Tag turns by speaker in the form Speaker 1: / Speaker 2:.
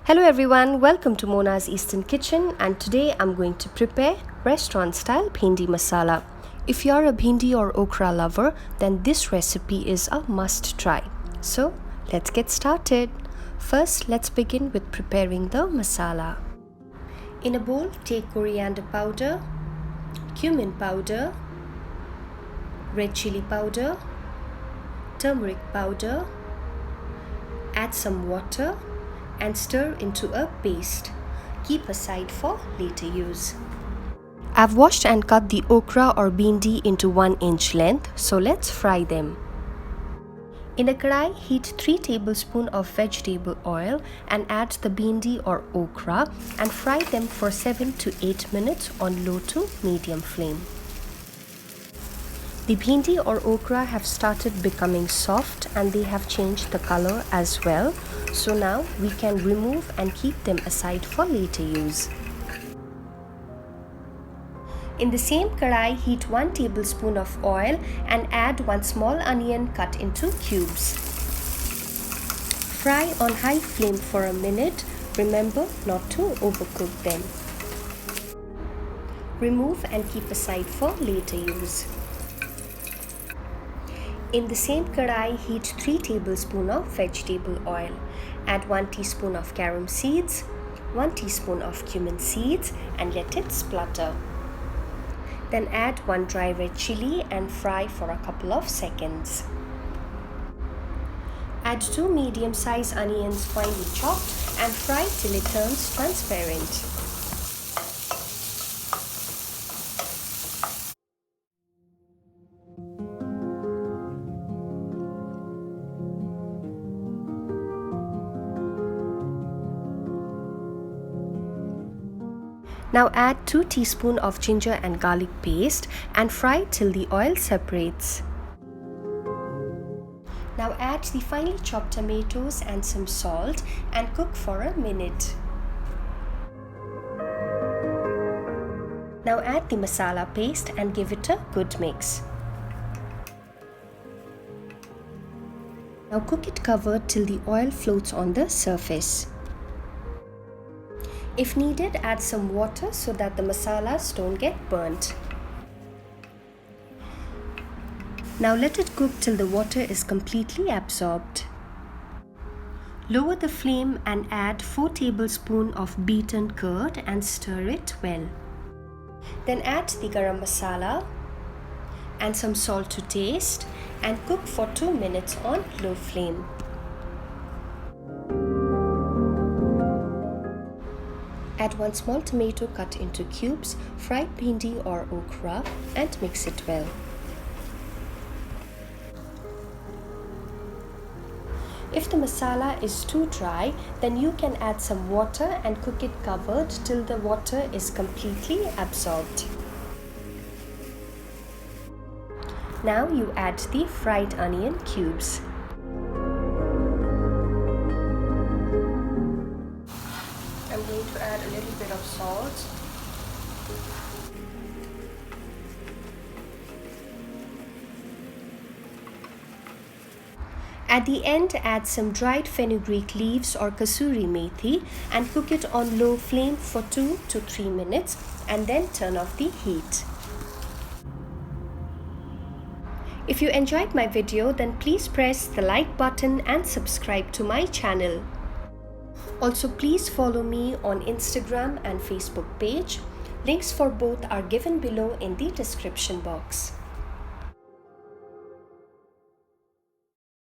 Speaker 1: Hello everyone, welcome to Monaseasternkitchen, and today I'm going to prepare restaurant style bhindi masala. If you're a bhindi or okra lover, then this recipe is a must try. So let's get started. First, let's begin with preparing the masala. In a bowl, take coriander powder, cumin powder, red chili powder, turmeric powder, add some water and stir into a paste. Keep aside for later use. I've washed and cut the okra or bhindi into 1-inch length, so let's fry them. In a kadai, heat 3 tablespoons of vegetable oil and add the bhindi or okra and fry them for 7 to 8 minutes on low to medium flame. The bhindi or okra have started becoming soft and they have changed the color as well. So now we can remove and keep them aside for later use. In the same kadai, heat 1 tablespoon of oil and add 1 small onion cut into cubes. Fry on high flame for a minute. Remember not to overcook them. Remove and keep aside for later use. In the same kadai, heat 3 tablespoons of vegetable oil. Add 1 teaspoon of carom seeds, 1 teaspoon of cumin seeds and let it splutter. Then add 1 dry red chili and fry for a couple of seconds. Add 2 medium-sized onions finely chopped and fry till it turns transparent. Now add 2 teaspoons of ginger and garlic paste and fry till the oil separates. Now add the finely chopped tomatoes and some salt and cook for a minute. Now add the masala paste and give it a good mix. Now cook it covered till the oil floats on the surface. If needed, add some water so that the masalas don't get burnt. Now let it cook till the water is completely absorbed. Lower the flame and add 4 tablespoons of beaten curd and stir it well. Then add the garam masala and some salt to taste and cook for 2 minutes on low flame. Add 1 small tomato cut into cubes, fried bhindi or okra and mix it well. If the masala is too dry, then you can add some water and cook it covered till the water is completely absorbed. Now you add the fried onion cubes. I'm going to add a little bit of salt. At the end, add some dried fenugreek leaves or kasurimethi and cook it on low flame for 2 to 3 minutes and then turn off the heat. If you enjoyed my video, then please press the like button and subscribe to my channel. Also, please follow me on Instagram and Facebook page. Links for both are given below in the description box.